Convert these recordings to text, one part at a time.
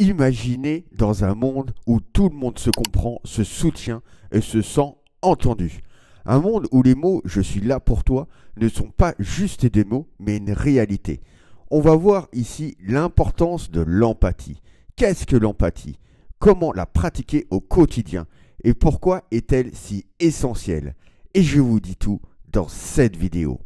Imaginez dans un monde où tout le monde se comprend, se soutient et se sent entendu. Un monde où les mots « je suis là pour toi » ne sont pas juste des mots, mais une réalité. On va voir ici l'importance de l'empathie. Qu'est-ce que l'empathie? Comment la pratiquer au quotidien? Et pourquoi est-elle si essentielle? Et je vous dis tout dans cette vidéo.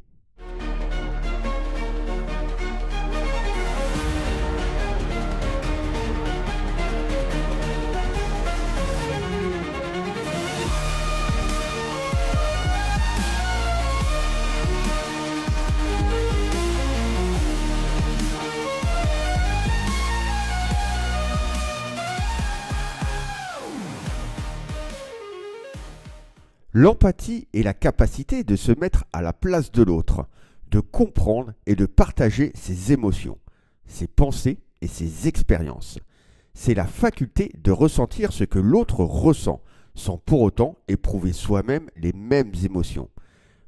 L'empathie est la capacité de se mettre à la place de l'autre, de comprendre et de partager ses émotions, ses pensées et ses expériences. C'est la faculté de ressentir ce que l'autre ressent, sans pour autant éprouver soi-même les mêmes émotions.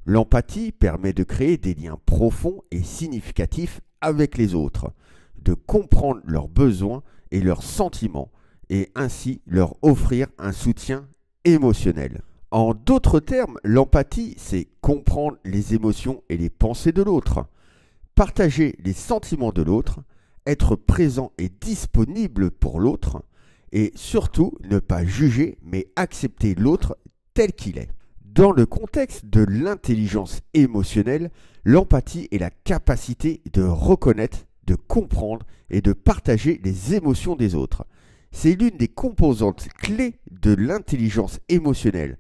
L'empathie permet de créer des liens profonds et significatifs avec les autres, de comprendre leurs besoins et leurs sentiments, et ainsi leur offrir un soutien émotionnel. En d'autres termes, l'empathie, c'est comprendre les émotions et les pensées de l'autre, partager les sentiments de l'autre, être présent et disponible pour l'autre, et surtout ne pas juger mais accepter l'autre tel qu'il est. Dans le contexte de l'intelligence émotionnelle, l'empathie est la capacité de reconnaître, de comprendre et de partager les émotions des autres. C'est l'une des composantes clés de l'intelligence émotionnelle,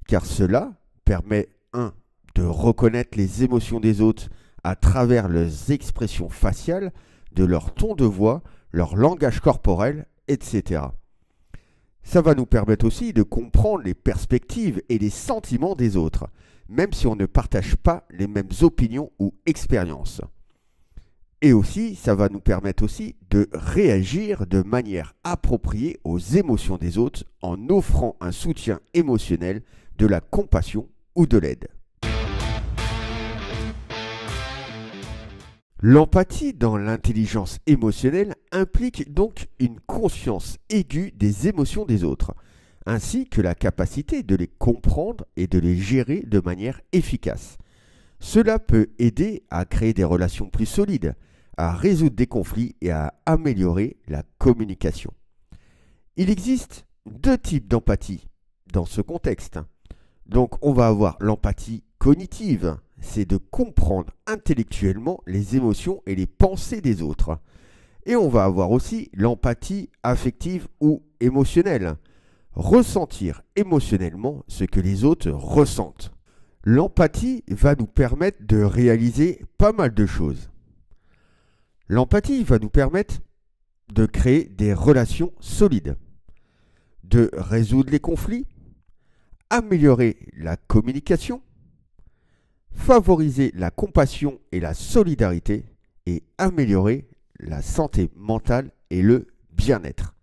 car cela permet 1. De reconnaître les émotions des autres à travers leurs expressions faciales, de leur ton de voix, leur langage corporel, etc. Ça va nous permettre aussi de comprendre les perspectives et les sentiments des autres, même si on ne partage pas les mêmes opinions ou expériences. Et aussi, ça va nous permettre aussi de réagir de manière appropriée aux émotions des autres en offrant un soutien émotionnel, de la compassion ou de l'aide. L'empathie dans l'intelligence émotionnelle implique donc une conscience aiguë des émotions des autres, ainsi que la capacité de les comprendre et de les gérer de manière efficace. Cela peut aider à créer des relations plus solides, à résoudre des conflits et à améliorer la communication. Il existe 2 types d'empathie dans ce contexte. Donc on va avoir l'empathie cognitive, c'est de comprendre intellectuellement les émotions et les pensées des autres. Et on va avoir aussi l'empathie affective ou émotionnelle, ressentir émotionnellement ce que les autres ressentent. L'empathie va nous permettre de réaliser pas mal de choses. L'empathie va nous permettre de créer des relations solides, de résoudre les conflits, améliorer la communication, favoriser la compassion et la solidarité et améliorer la santé mentale et le bien-être.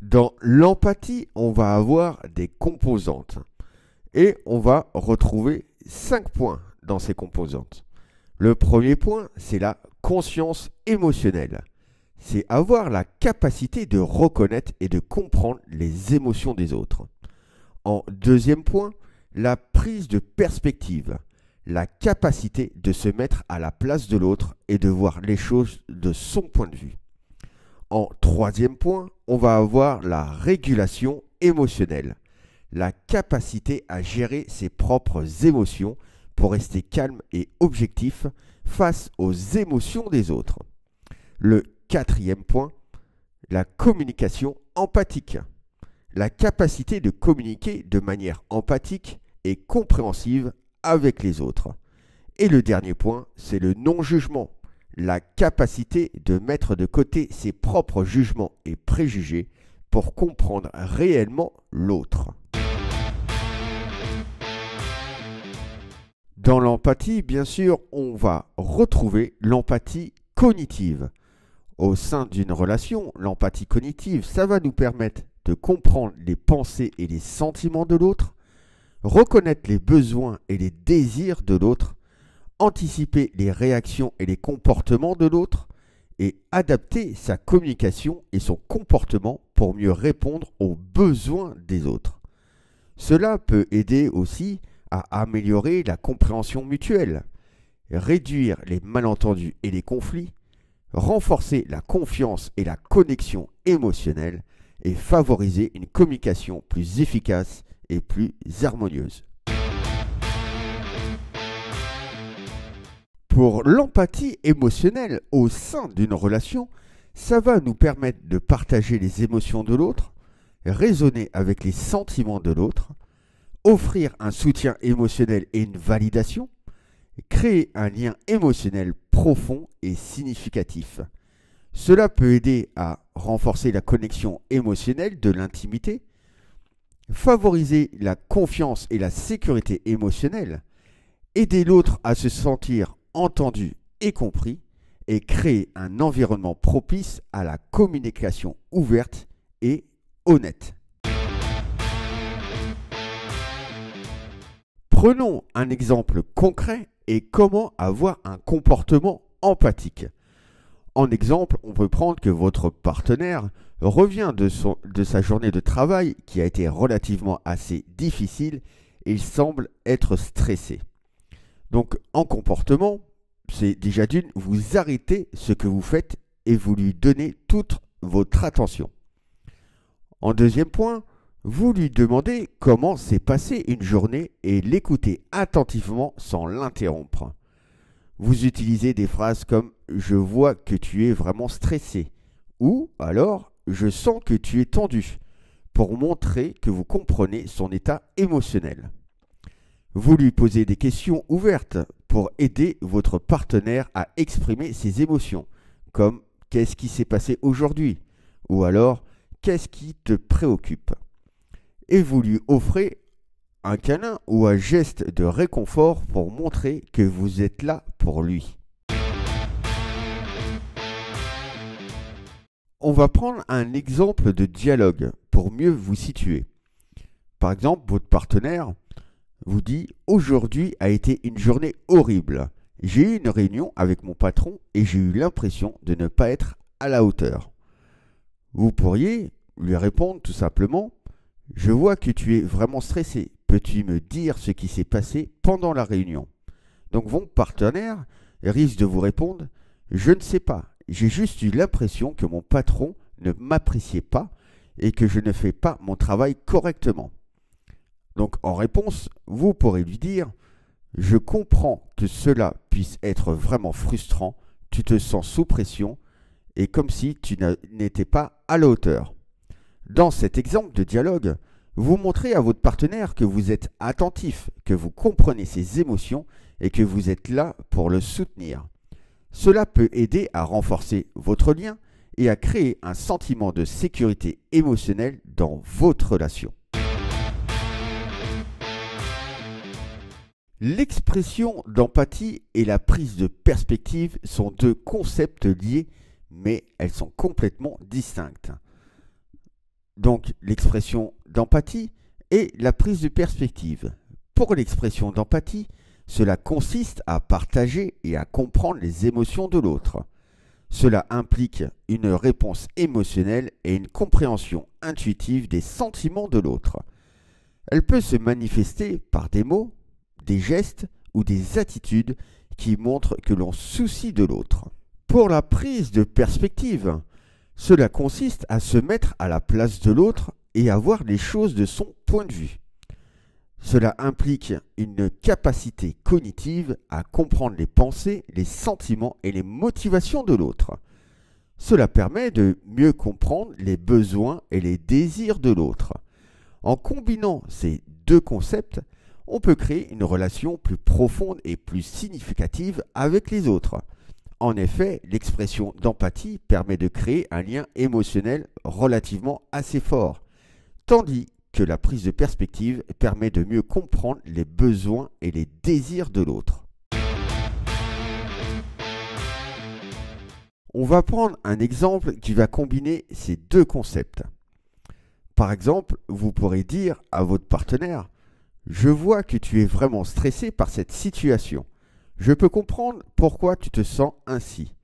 Dans l'empathie, on va avoir des composantes et on va retrouver 5 points dans ces composantes. Le premier point, c'est la conscience émotionnelle. C'est avoir la capacité de reconnaître et de comprendre les émotions des autres. En deuxième point, la prise de perspective, la capacité de se mettre à la place de l'autre et de voir les choses de son point de vue. En troisième point, on va avoir la régulation émotionnelle, la capacité à gérer ses propres émotions pour rester calme et objectif face aux émotions des autres. Le quatrième point, la communication empathique. La capacité de communiquer de manière empathique et compréhensive avec les autres. Et le dernier point, c'est le non-jugement. La capacité de mettre de côté ses propres jugements et préjugés pour comprendre réellement l'autre. Dans l'empathie, bien sûr, on va retrouver l'empathie cognitive. Au sein d'une relation, l'empathie cognitive, ça va nous permettre de comprendre les pensées et les sentiments de l'autre, reconnaître les besoins et les désirs de l'autre, anticiper les réactions et les comportements de l'autre et adapter sa communication et son comportement pour mieux répondre aux besoins des autres. Cela peut aider aussi à améliorer la compréhension mutuelle, réduire les malentendus et les conflits, renforcer la confiance et la connexion émotionnelle et favoriser une communication plus efficace et plus harmonieuse. Pour l'empathie émotionnelle au sein d'une relation, ça va nous permettre de partager les émotions de l'autre, raisonner avec les sentiments de l'autre, offrir un soutien émotionnel et une validation, créer un lien émotionnel profond et significatif. Cela peut aider à renforcer la connexion émotionnelle de l'intimité, favoriser la confiance et la sécurité émotionnelle, aider l'autre à se sentir entendu et compris, et créer un environnement propice à la communication ouverte et honnête. Prenons un exemple concret et comment avoir un comportement empathique. En exemple, on peut prendre que votre partenaire revient de sa journée de travail qui a été relativement assez difficile et il semble être stressé. Donc en comportement, c'est déjà d'une, vous arrêtez ce que vous faites et vous lui donnez toute votre attention. En deuxième point, vous lui demandez comment s'est passée une journée et l'écoutez attentivement sans l'interrompre. Vous utilisez des phrases comme « je vois que tu es vraiment stressé » ou alors « je sens que tu es tendu » pour montrer que vous comprenez son état émotionnel. Vous lui posez des questions ouvertes pour aider votre partenaire à exprimer ses émotions, comme « qu'est-ce qui s'est passé aujourd'hui » ou alors « qu'est-ce qui te préoccupe ?» et vous lui offrez un câlin ou un geste de réconfort pour montrer que vous êtes là pour lui. On va prendre un exemple de dialogue pour mieux vous situer. Par exemple, votre partenaire vous dit « Aujourd'hui a été une journée horrible. J'ai eu une réunion avec mon patron et j'ai eu l'impression de ne pas être à la hauteur. » Vous pourriez lui répondre tout simplement « Je vois que tu es vraiment stressé. Peux-tu me dire ce qui s'est passé pendant la réunion ?» Donc votre partenaire risque de vous répondre « Je ne sais pas. J'ai juste eu l'impression que mon patron ne m'appréciait pas et que je ne fais pas mon travail correctement. » Donc en réponse, vous pourrez lui dire « Je comprends que cela puisse être vraiment frustrant. Tu te sens sous pression et comme si tu n'étais pas à la hauteur. » Dans cet exemple de dialogue, vous montrez à votre partenaire que vous êtes attentif, que vous comprenez ses émotions et que vous êtes là pour le soutenir. Cela peut aider à renforcer votre lien et à créer un sentiment de sécurité émotionnelle dans votre relation. L'expression d'empathie et la prise de perspective sont deux concepts liés, mais elles sont complètement distinctes. Donc l'expression d'empathie et la prise de perspective. Pour l'expression d'empathie, cela consiste à partager et à comprendre les émotions de l'autre. Cela implique une réponse émotionnelle et une compréhension intuitive des sentiments de l'autre. Elle peut se manifester par des mots, des gestes ou des attitudes qui montrent que l'on soucie de l'autre. Pour la prise de perspective, cela consiste à se mettre à la place de l'autre et à voir les choses de son point de vue. Cela implique une capacité cognitive à comprendre les pensées, les sentiments et les motivations de l'autre. Cela permet de mieux comprendre les besoins et les désirs de l'autre. En combinant ces deux concepts, on peut créer une relation plus profonde et plus significative avec les autres. En effet, l'expression d'empathie permet de créer un lien émotionnel relativement assez fort, tandis que la prise de perspective permet de mieux comprendre les besoins et les désirs de l'autre. On va prendre un exemple qui va combiner ces deux concepts. Par exemple, vous pourrez dire à votre partenaire « Je vois que tu es vraiment stressé par cette situation. Je peux comprendre pourquoi tu te sens ainsi,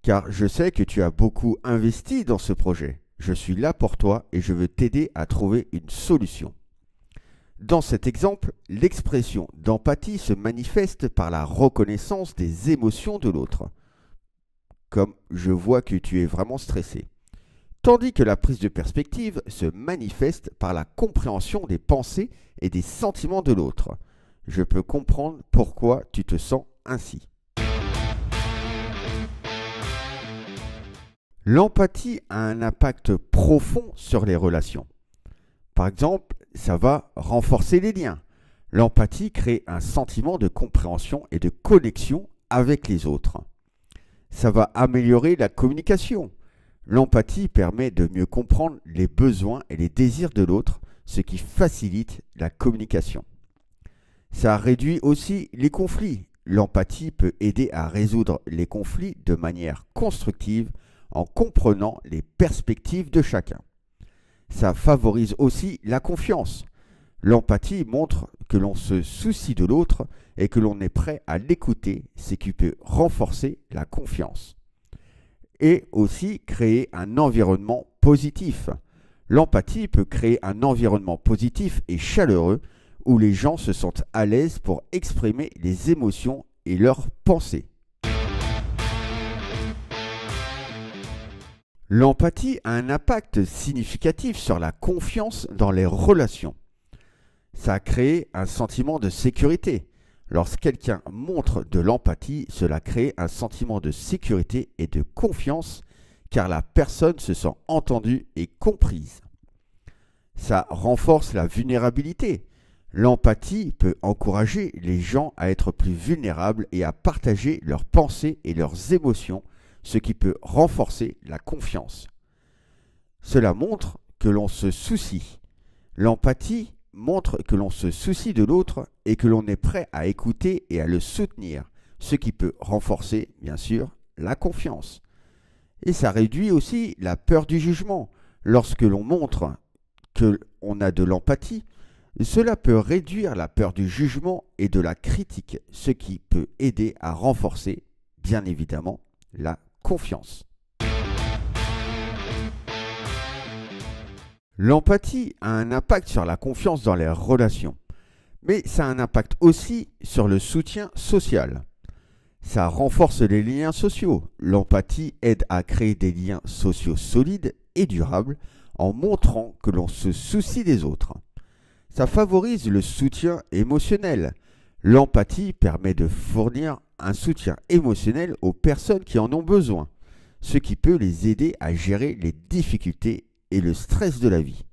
car je sais que tu as beaucoup investi dans ce projet. Je suis là pour toi et je veux t'aider à trouver une solution. Dans cet exemple, l'expression d'empathie se manifeste par la reconnaissance des émotions de l'autre, comme je vois que tu es vraiment stressé. Tandis que la prise de perspective se manifeste par la compréhension des pensées et des sentiments de l'autre. Je peux comprendre pourquoi tu te sens ainsi. L'empathie a un impact profond sur les relations. Par exemple, ça va renforcer les liens. L'empathie crée un sentiment de compréhension et de connexion avec les autres. Ça va améliorer la communication. L'empathie permet de mieux comprendre les besoins et les désirs de l'autre, ce qui facilite la communication. Ça réduit aussi les conflits. L'empathie peut aider à résoudre les conflits de manière constructive en comprenant les perspectives de chacun. Ça favorise aussi la confiance. L'empathie montre que l'on se soucie de l'autre et que l'on est prêt à l'écouter, ce qui peut renforcer la confiance. Et aussi créer un environnement positif. L'empathie peut créer un environnement positif et chaleureux où les gens se sentent à l'aise pour exprimer les émotions et leurs pensées. L'empathie a un impact significatif sur la confiance dans les relations. Ça crée un sentiment de sécurité. Lorsque quelqu'un montre de l'empathie, cela crée un sentiment de sécurité et de confiance car la personne se sent entendue et comprise. Ça renforce la vulnérabilité. L'empathie peut encourager les gens à être plus vulnérables et à partager leurs pensées et leurs émotions, ce qui peut renforcer la confiance. Cela montre que l'on se soucie. L'empathie montre que l'on se soucie de l'autre et que l'on est prêt à écouter et à le soutenir, ce qui peut renforcer, bien sûr, la confiance. Et ça réduit aussi la peur du jugement. Lorsque l'on montre que l'on a de l'empathie, cela peut réduire la peur du jugement et de la critique, ce qui peut aider à renforcer, bien évidemment, la confiance. L'empathie a un impact sur la confiance dans les relations, mais ça a un impact aussi sur le soutien social. Ça renforce les liens sociaux. L'empathie aide à créer des liens sociaux solides et durables en montrant que l'on se soucie des autres. Ça favorise le soutien émotionnel. L'empathie permet de fournir un soutien émotionnel aux personnes qui en ont besoin, ce qui peut les aider à gérer les difficultés et le stress de la vie.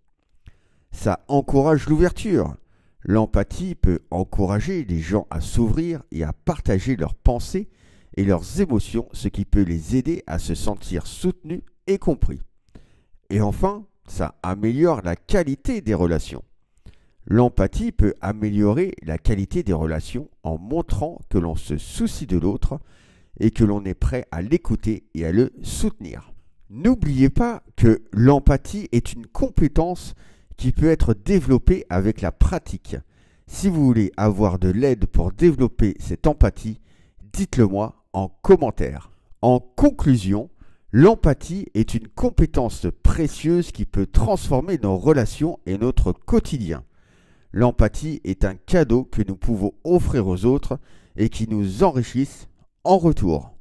Ça encourage l'ouverture. L'empathie peut encourager les gens à s'ouvrir et à partager leurs pensées et leurs émotions, ce qui peut les aider à se sentir soutenus et compris. Et enfin, ça améliore la qualité des relations. L'empathie peut améliorer la qualité des relations en montrant que l'on se soucie de l'autre et que l'on est prêt à l'écouter et à le soutenir. N'oubliez pas que l'empathie est une compétence qui peut être développée avec la pratique. Si vous voulez avoir de l'aide pour développer cette empathie, dites-le moi en commentaire. En conclusion, l'empathie est une compétence précieuse qui peut transformer nos relations et notre quotidien. L'empathie est un cadeau que nous pouvons offrir aux autres et qui nous enrichissent en retour.